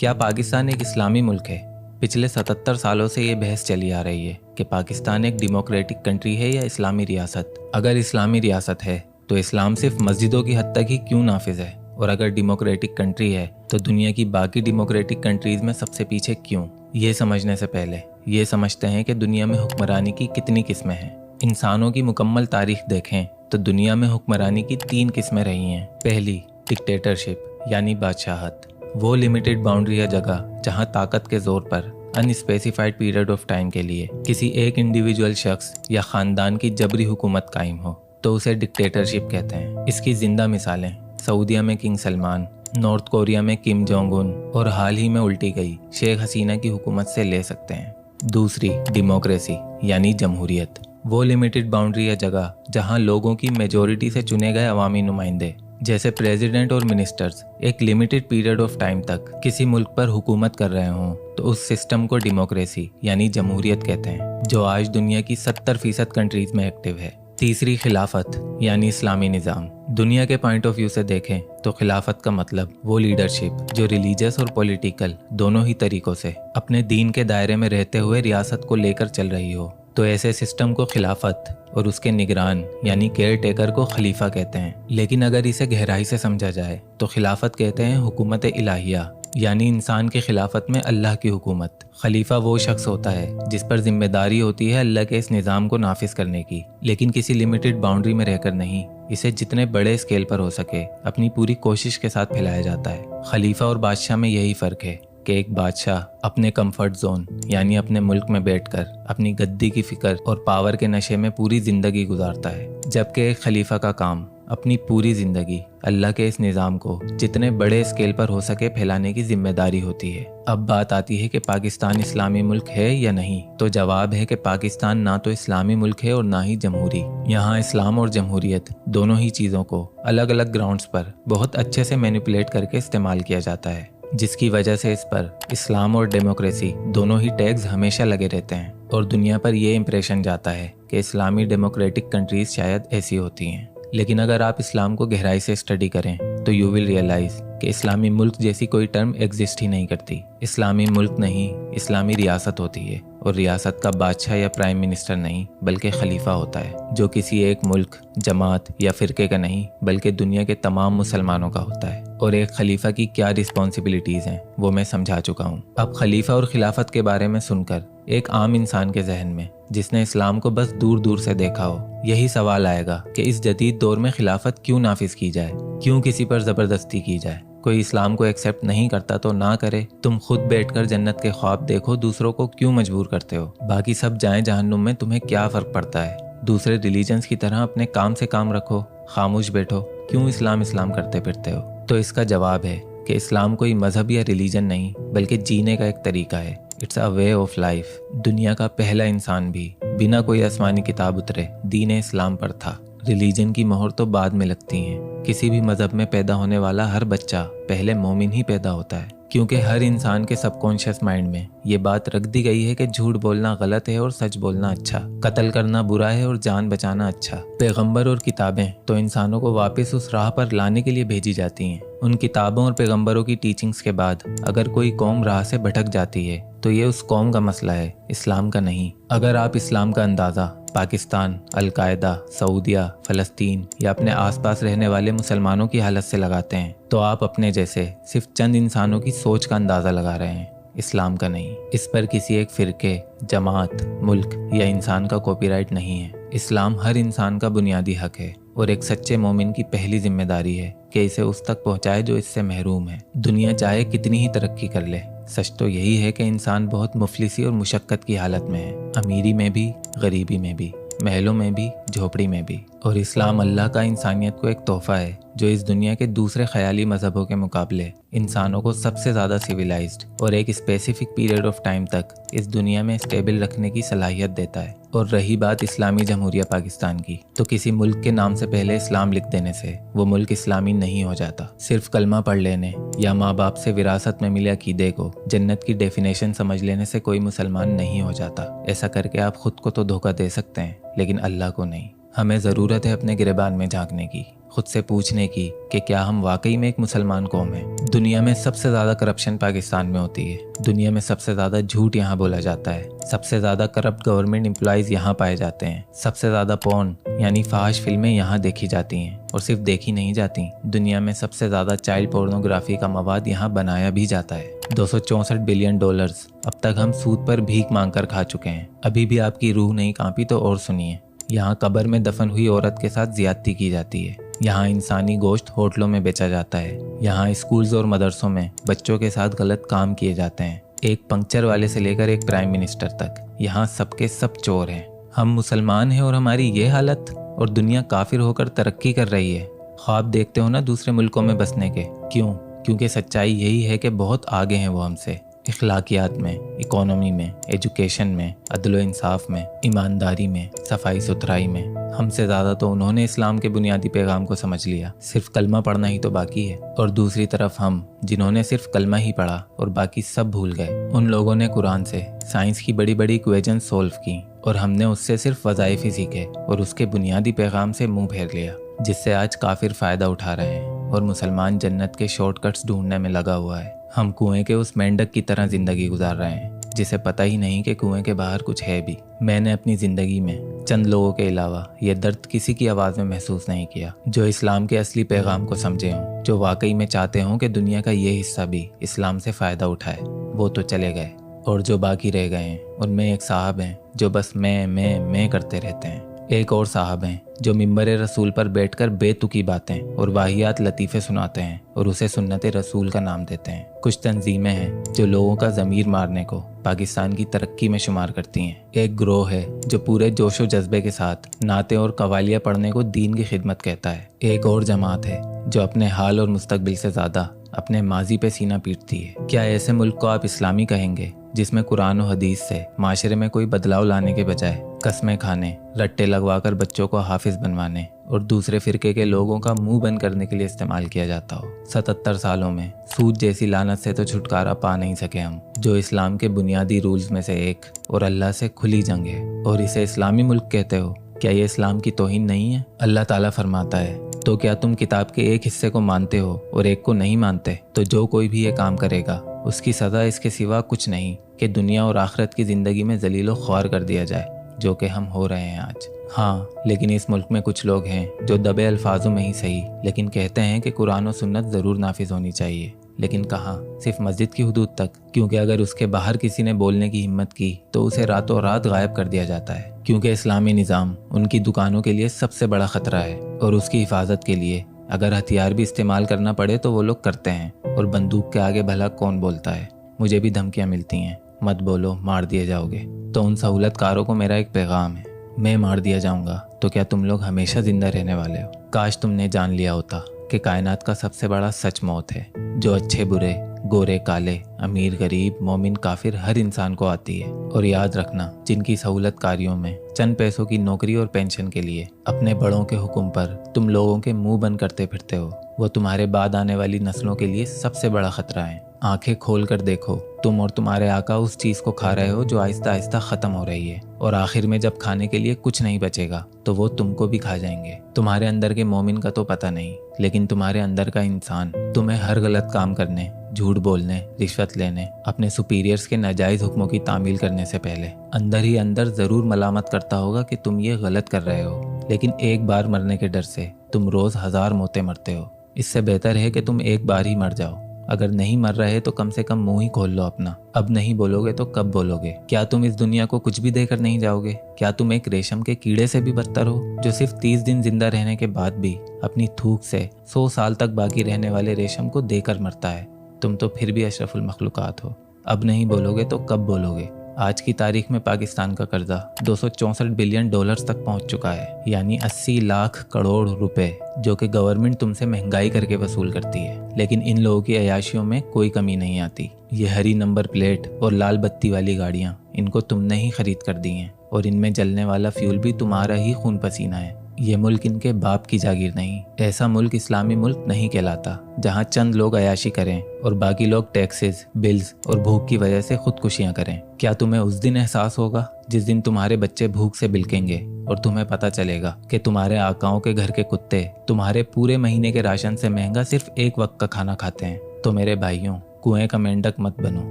क्या पाकिस्तान एक इस्लामी मुल्क है? पिछले 77 सालों से ये बहस चली आ रही है कि पाकिस्तान एक डेमोक्रेटिक कंट्री है या इस्लामी रियासत। अगर इस्लामी रियासत है तो इस्लाम सिर्फ मस्जिदों की हद तक ही क्यों नाफिज है, और अगर डेमोक्रेटिक कंट्री है तो दुनिया की बाकी डेमोक्रेटिक कंट्रीज में सबसे पीछे क्यों? ये समझने से पहले ये समझते हैं कि दुनिया में हुक्मरानी की कितनी किस्में हैं। इंसानों की मुकम्मल तारीख देखें तो दुनिया में हुक्मरानी की 3 किस्में रही हैं। पहली, डिक्टेटरशिप यानी बादशाहत। वो लिमिटेड बाउंड्री या जगह जहां ताकत के जोर पर अनस्पेसिफाइड पीरियड ऑफ टाइम के लिए किसी एक इंडिविजुअल शख्स या खानदान की जबरी हुकूमत कायम हो तो उसे डिक्टेटरशिप कहते हैं। इसकी जिंदा मिसालें सऊदीया में किंग सलमान, नॉर्थ कोरिया में किम जोंग उन और हाल ही में उल्टी गई शेख हसीना की हुकूमत से ले सकते हैं। दूसरी, डेमोक्रेसी यानी जमहूरियत। वो लिमिटेड बाउंड्री या जगह जहां लोगों की मेजोरिटी से चुने गए अवामी नुमाइंदे जैसे प्रेसिडेंट और मिनिस्टर्स एक लिमिटेड पीरियड ऑफ टाइम तक किसी मुल्क पर हुकूमत कर रहे हों तो उस सिस्टम को डेमोक्रेसी यानी जमहूरियत कहते हैं, जो आज दुनिया की 70% कंट्रीज में एक्टिव है। तीसरी, खिलाफत यानी इस्लामी निज़ाम। दुनिया के पॉइंट ऑफ व्यू से देखें तो खिलाफत का मतलब वो लीडरशिप जो रिलीजियस और पॉलिटिकल दोनों ही तरीकों से अपने दीन के दायरे में रहते हुए रियासत को लेकर चल रही हो। तो ऐसे सिस्टम को खिलाफत और उसके निगरान यानी केयर टेकर को खलीफा कहते हैं। लेकिन अगर इसे गहराई से समझा जाए तो खिलाफत कहते हैं हुकूमत इलाहिया यानी इंसान की खिलाफत में अल्लाह की हुकूमत। खलीफा वो शख्स होता है जिस पर जिम्मेदारी होती है अल्लाह के इस निज़ाम को नाफिज करने की, लेकिन किसी लिमिटेड बाउंड्री में रहकर नहीं, इसे जितने बड़े स्केल पर हो सके अपनी पूरी कोशिश के साथ फैलाया जाता है। खलीफा और बादशाह में यही फ़र्क है कि एक बादशाह अपने कंफर्ट जोन यानी अपने मुल्क में बैठकर अपनी गद्दी की फिक्र और पावर के नशे में पूरी जिंदगी गुजारता है, जबकि एक खलीफा का काम अपनी पूरी जिंदगी अल्लाह के इस निज़ाम को जितने बड़े स्केल पर हो सके फैलाने की जिम्मेदारी होती है। अब बात आती है कि पाकिस्तान इस्लामी मुल्क है या नहीं, तो जवाब है कि पाकिस्तान ना तो इस्लामी मुल्क है और ना ही जमहूरी। यहाँ इस्लाम और जमहूरियत दोनों ही चीज़ों को अलग अलग ग्राउंड्स पर बहुत अच्छे से मैनिपुलेट करके इस्तेमाल किया जाता है, जिसकी वजह से इस पर इस्लाम और डेमोक्रेसी दोनों ही टैग्स हमेशा लगे रहते हैं और दुनिया पर यह इंप्रेशन जाता है कि इस्लामी डेमोक्रेटिक कंट्रीज शायद ऐसी होती हैं। लेकिन अगर आप इस्लाम को गहराई से स्टडी करें तो यू विल रियलाइज कि इस्लामी मुल्क जैसी कोई टर्म एग्जिस्ट ही नहीं करती। इस्लामी मुल्क नहीं, इस्लामी रियासत होती है, और रियासत का बादशाह या प्राइम मिनिस्टर नहीं बल्कि खलीफा होता है, जो किसी एक मुल्क, जमात या फिरके का नहीं बल्कि दुनिया के तमाम मुसलमानों का होता है। और एक खलीफा की क्या रिस्पॉन्सिबिलिटीज़ हैं वो मैं समझा चुका हूँ। अब खलीफा और खिलाफत के बारे में सुनकर एक आम इंसान के जहन में जिसने इस्लाम को बस दूर दूर से देखा हो यही सवाल आएगा कि इस जदीद दौर में खिलाफत क्यों नाफिज की जाए, क्यों किसी पर ज़बरदस्ती की जाए। कोई इस्लाम को एक्सेप्ट नहीं करता तो ना करे, तुम खुद बैठकर जन्नत के ख्वाब देखो, दूसरों को क्यों मजबूर करते हो। बाकी सब जाएं जहन्नुम में, तुम्हें क्या फ़र्क पड़ता है। दूसरे रिलीजन्स की तरह अपने काम से काम रखो, खामोश बैठो, क्यों इस्लाम इस्लाम करते फिरते हो। तो इसका जवाब है कि इस्लाम कोई मजहब या रिलीजन नहीं बल्कि जीने का एक तरीका है। It's a way of life. दुनिया का पहला इंसान भी बिना कोई आसमानी किताब उतरे दीन इस्लाम पर था। रिलीजन की मोहर तो बाद में लगती है। किसी भी मजहब में पैदा होने वाला हर बच्चा पहले मोमिन ही पैदा होता है, क्योंकि हर इंसान के सबकॉन्शियस माइंड में ये बात रख दी गई है कि झूठ बोलना गलत है और सच बोलना अच्छा, कत्ल करना बुरा है और जान बचाना अच्छा। पैगंबर और किताबें तो इंसानों को वापस उस राह पर लाने के लिए भेजी जाती हैं। उन किताबों और पैगंबरों की टीचिंग्स के बाद अगर कोई कौम राह से भटक जाती है तो ये उस कौम का मसला है, इस्लाम का नहीं। अगर आप इस्लाम का अंदाज़ा पाकिस्तान, अलकायदा, सऊदीया, फ़लस्तीन या अपने आसपास रहने वाले मुसलमानों की हालत से लगाते हैं तो आप अपने जैसे सिर्फ चंद इंसानों की सोच का अंदाज़ा लगा रहे हैं, इस्लाम का नहीं। इस पर किसी एक फ़िरके, जमात, मुल्क या इंसान का कॉपीराइट नहीं है। इस्लाम हर इंसान का बुनियादी हक है और एक सच्चे मोमिन की पहली जिम्मेदारी है कि इसे उस तक पहुंचाए जो इससे महरूम है। दुनिया चाहे कितनी ही तरक्की कर ले, सच तो यही है कि इंसान बहुत मुफलिसी और मुशक्क़त की हालत में है, अमीरी में भी, गरीबी में भी, महलों में भी, झोपड़ी में भी। और इस्लाम अल्लाह का इंसानियत को एक तोहफ़ा है जो इस दुनिया के दूसरे ख्याली मज़हबों के मुकाबले इंसानों को सबसे ज़्यादा सिविलाइज्ड और एक स्पेसिफिक पीरियड ऑफ टाइम तक इस दुनिया में स्टेबल रखने की सलाहियत देता है। और रही बात इस्लामी जमहूरिया पाकिस्तान की, तो किसी मुल्क के नाम से पहले इस्लाम लिख देने से वो मुल्क इस्लामी नहीं हो जाता। सिर्फ कलमा पढ़ लेने या माँ बाप से विरासत में मिले अकीदे को जन्नत की डेफिनेशन समझ लेने से कोई मुसलमान नहीं हो जाता। ऐसा करके आप खुद को तो धोखा दे सकते हैं लेकिन अल्लाह को नहीं। हमें ज़रूरत है अपने गिरबान में झांकने की, खुद से पूछने की कि क्या हम वाकई में एक मुसलमान कौम हैं। दुनिया में सबसे ज़्यादा करप्शन पाकिस्तान में होती है, दुनिया में सबसे ज़्यादा झूठ यहाँ बोला जाता है, सबसे ज़्यादा करप्ट गवर्नमेंट एम्प्लॉयज़ यहाँ पाए जाते हैं, सबसे ज़्यादा पॉर्न यानी फाहिश फिल्में यहाँ देखी जाती हैं, और सिर्फ देखी नहीं जाती, दुनिया में सबसे ज़्यादा चाइल्ड पोर्नोग्राफी का मवाद यहाँ बनाया भी जाता है। 264 बिलियन डॉलर्स अब तक हम सूद पर भीख मांग कर खा चुके हैं। अभी भी आपकी रूह नहीं कांपी तो और सुनिए। यहाँ कब्र में दफन हुई औरत के साथ ज्यादती की जाती है, यहाँ इंसानी गोश्त होटलों में बेचा जाता है, यहाँ स्कूल्स और मदरसों में बच्चों के साथ गलत काम किए जाते हैं, एक पंक्चर वाले से लेकर एक प्राइम मिनिस्टर तक, यहाँ सबके सब चोर हैं। हम मुसलमान हैं और हमारी ये हालत, और दुनिया काफिर होकर तरक्की कर रही है। ख्वाब देखते हो ना दूसरे मुल्कों में बसने के, क्यों? क्योंकि सच्चाई यही है कि बहुत आगे हैं वो हमसे, इखलाकियात में, इकोनॉमी में, एजुकेशन में, अदल व इंसाफ में, ईमानदारी में, सफाई सुथराई में। हमसे ज़्यादा तो उन्होंने इस्लाम के बुनियादी पैगाम को समझ लिया, सिर्फ कलमा पढ़ना ही तो बाकी है। और दूसरी तरफ हम, जिन्होंने सिर्फ कलमा ही पढ़ा और बाकी सब भूल गए। उन लोगों ने कुरान से साइंस की बड़ी बड़ी इक्वेशन सोल्व की और हमने उससे सिर्फ वज़ाइफ ही सीखे और उसके बुनियादी पैगाम से मुंह फेर लिया, जिससे आज काफिर फ़ायदा उठा रहे हैं और मुसलमान जन्नत के शॉर्टकट्स ढूंढने में लगा हुआ है। हम कुएं के उस मेंढक की तरह ज़िंदगी गुजार रहे हैं जिसे पता ही नहीं कि कुएं के बाहर कुछ है भी। मैंने अपनी ज़िंदगी में चंद लोगों के अलावा ये दर्द किसी की आवाज़ में महसूस नहीं किया, जो इस्लाम के असली पैगाम को समझे हों, जो वाकई में चाहते हों कि दुनिया का ये हिस्सा भी इस्लाम से फ़ायदा उठाए। वो तो चले गए, और जो बाकी रह गए हैं उनमें एक साहब हैं जो बस मैं करते रहते हैं। एक और साहब हैं जो मिंबर रसूल पर बैठकर बेतुकी बातें और वाहियात लतीफ़े सुनाते हैं और उसे सुन्नत रसूल का नाम देते हैं। कुछ तंजीमें हैं जो लोगों का ज़मीर मारने को पाकिस्तान की तरक्की में शुमार करती हैं। एक ग्रोह है जो पूरे जोशो जज्बे के साथ नाते और कवालियाँ पढ़ने को दीन की खिदमत कहता है। एक और जमात है जो अपने हाल और मुस्तकबिल से ज़्यादा अपने माजी पे सीना पीटती है। क्या ऐसे मुल्क को आप इस्लामी कहेंगे जिसमें कुरान और हदीस से माशरे में कोई बदलाव लाने के बजाय कस्में खाने, रट्टे लगवाकर बच्चों को हाफिज बनवाने और दूसरे फिरके के लोगों का मुंह बंद करने के लिए इस्तेमाल किया जाता हो? 77 सालों में सूद जैसी लानत से तो छुटकारा पा नहीं सके हम, जो इस्लाम के बुनियादी रूल्स में से एक और अल्लाह से खुली जंग है, और इसे इस्लामी मुल्क कहते हो? क्या ये इस्लाम की तौहीन नहीं है? अल्लाह ताला फरमाता है, तो क्या तुम किताब के एक हिस्से को मानते हो और एक को नहीं मानते? तो जो कोई भी ये काम करेगा उसकी सज़ा इसके सिवा कुछ नहीं कि दुनिया और आखिरत की ज़िंदगी में जलीलो ख्वार कर दिया जाए, जो कि हम हो रहे हैं आज। हाँ, लेकिन इस मुल्क में कुछ लोग हैं जो दबे अल्फाजों में ही सही लेकिन कहते हैं कि कुरान और सुन्नत ज़रूर नाफिज होनी चाहिए। लेकिन कहाँ? सिर्फ मस्जिद की हुदूद तक, क्योंकि अगर उसके बाहर किसी ने बोलने की हिम्मत की तो उसे रातों रात गायब कर दिया जाता है, क्योंकि इस्लामी निज़ाम उनकी दुकानों के लिए सबसे बड़ा ख़तरा है और उसकी हिफाजत के लिए अगर हथियार भी इस्तेमाल करना पड़े तो वो लोग करते हैं। और बंदूक के आगे भला कौन बोलता है? मुझे भी धमकियाँ मिलती हैं, मत बोलो मार दिए जाओगे। तो उन सहूलतकारों को मेरा एक पैगाम है, मैं मार दिया जाऊंगा तो क्या तुम लोग हमेशा जिंदा रहने वाले हो? काश तुमने जान लिया होता कि कायनात का सबसे बड़ा सच मौत है, जो अच्छे बुरे, गोरे काले, अमीर गरीब, मोमिन काफिर हर इंसान को आती है। और याद रखना, जिनकी सहूलतकारियों में चंद पैसों की नौकरी और पेंशन के लिए अपने बड़ों के हुक्म पर तुम लोगों के मुंह बंद करते फिरते हो, वो तुम्हारे बाद आने वाली नस्लों के लिए सबसे बड़ा खतरा है। आंखें खोल कर देखो, तुम और तुम्हारे आका उस चीज को खा रहे हो जो आहिस्ता आहिस्ता खत्म हो रही है, और आखिर में जब खाने के लिए कुछ नहीं बचेगा तो वो तुमको भी खा जाएंगे। तुम्हारे अंदर के मोमिन का तो पता नहीं, लेकिन तुम्हारे अंदर का इंसान तुम्हें हर गलत काम करने, झूठ बोलने, रिश्वत लेने, अपने सुपीरियर्स के नाजायज हुक्मों की तामील करने से पहले अंदर ही अंदर जरूर मलामत करता होगा कि तुम ये गलत कर रहे हो। लेकिन एक बार मरने के डर से तुम रोज 1000 मौतें मरते हो। इससे बेहतर है कि तुम एक बार ही मर जाओ। अगर नहीं मर रहे तो कम से कम मुंह ही खोल लो अपना। अब नहीं बोलोगे तो कब बोलोगे? क्या तुम इस दुनिया को कुछ भी देकर नहीं जाओगे? क्या तुम एक रेशम के कीड़े से भी बदतर हो, जो सिर्फ 30 दिन जिंदा रहने के बाद भी अपनी थूक से 100 साल तक बाकी रहने वाले रेशम को देकर मरता है? तुम तो फिर भी अशरफुल मखलूकात हो। अब नहीं बोलोगे तो कब बोलोगे? आज की तारीख में पाकिस्तान का कर्जा 264 बिलियन डॉलर्स तक पहुंच चुका है, यानी 80 लाख करोड़ रुपए, जो कि गवर्नमेंट तुमसे महंगाई करके वसूल करती है। लेकिन इन लोगों की अयाशियों में कोई कमी नहीं आती। ये हरी नंबर प्लेट और लाल बत्ती वाली गाड़ियां, इनको तुमने ही खरीद कर दी हैं, और इनमें जलने वाला फ्यूल भी तुम्हारा ही खून पसीना है। ये मुल्क इनके बाप की जागीर नहीं। ऐसा मुल्क इस्लामी मुल्क नहीं कहलाता, जहाँ चंद लोग अयाशी करें और बाकी लोग टैक्सेस, बिल्स और भूख की वजह से खुदकुशियां करें। क्या तुम्हें उस दिन एहसास होगा जिस दिन तुम्हारे बच्चे भूख से बिलकेंगे और तुम्हें पता चलेगा कि तुम्हारे आकाओं के घर के कुत्ते तुम्हारे पूरे महीने के राशन से महंगा सिर्फ एक वक्त का खाना खाते हैं। तो मेरे भाइयों, कुएं का मेंढक मत बनो।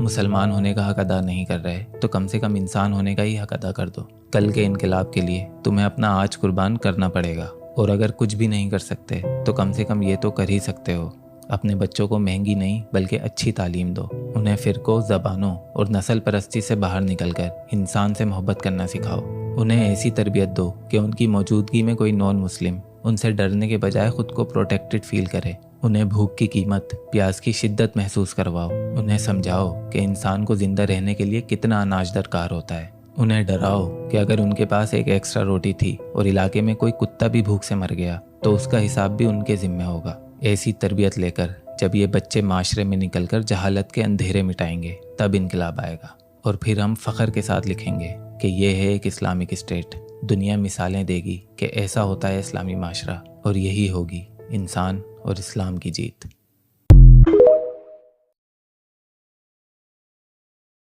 मुसलमान होने का हक अदा नहीं कर रहे तो कम से कम इंसान होने का ही हक अदा कर दो। कल के इनकलाब के लिए तुम्हें अपना आज कुर्बान करना पड़ेगा, और अगर कुछ भी नहीं कर सकते तो कम से कम ये तो कर ही सकते हो, अपने बच्चों को महंगी नहीं बल्कि अच्छी तालीम दो। उन्हें फ़िरकों, ज़बानों और नस्ल परस्ती से बाहर निकलकर इंसान से मोहब्बत करना सिखाओ। उन्हें ऐसी तरबियत दो कि उनकी मौजूदगी में कोई नॉन मुस्लिम उनसे डरने के बजाय खुद को प्रोटेक्टेड फील करे। उन्हें भूख की कीमत, प्यास की शिद्दत महसूस करवाओ। उन्हें समझाओ कि इंसान को जिंदा रहने के लिए कितना अनाज दरकार होता है। उन्हें डराओ कि अगर उनके पास एक एक्स्ट्रा रोटी थी और इलाके में कोई कुत्ता भी भूख से मर गया तो उसका हिसाब भी उनके जिम्मे होगा। ऐसी तरबियत लेकर जब ये बच्चे माशरे में निकलकर जहालत के अंधेरे मिटाएंगे तब इनकलाब आएगा, और फिर हम फ़ख्र के साथ लिखेंगे कि ये है एक इस्लामिक स्टेट। दुनिया मिसालें देगी कि ऐसा होता है इस्लामी माशरा, और यही होगी इंसान और इस्लाम की जीत।